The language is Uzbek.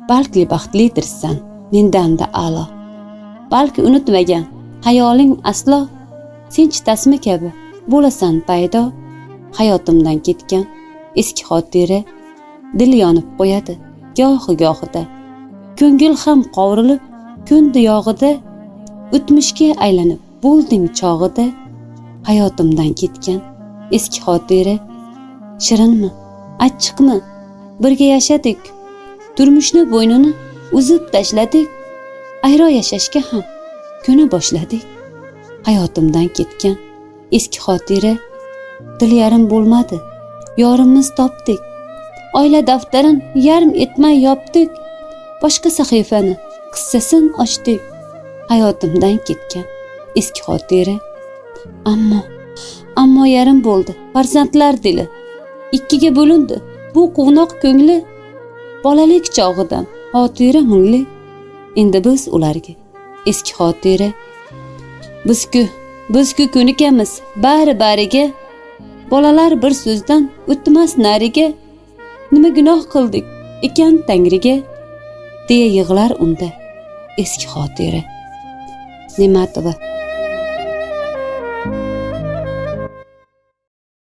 balki baxtlidirsan mendan-da a'lo. Balki unutmagan hayoling aslo, sen chitasmi kabi bo'lasan paydo. Hayotimdan ketgan eski xotira dil yonib qo'yadi gohi-gohida. Ko'ngil ham qovrilib ko'ndi yog'ida, o'tmishga aylanib bo'lding chog'ida. Hayotimdan ketgan eski xotira shirinmi, achchiqmi birga yashadik. Turmushni bo'ynini uzib tashladik. Ayro yashashga ham ko'na boshladik. Hayotimdan ketgan eski xotira dil yarim bo'lmadi, yorimiz topdik. Oila daftarin yarim etmay yopdik. Boshqa sahifani qissasin ochdik. Hayotimdan ketgan eski xotira ammo yarim bo'ldi farzandlar dili. Ikkiga bo'lindi bu quvnoq ko'ngli. Bolalik chog'idan xotira mungli. Endi biz ularga eski xotira. Bizku ko'nikamiz bari-bariga. Bolalar bir so'zdan o'tmas nariga. Nima gunoh qildik ekan Tangriga, deya yig'lar unda eski xotira. Ne'matova.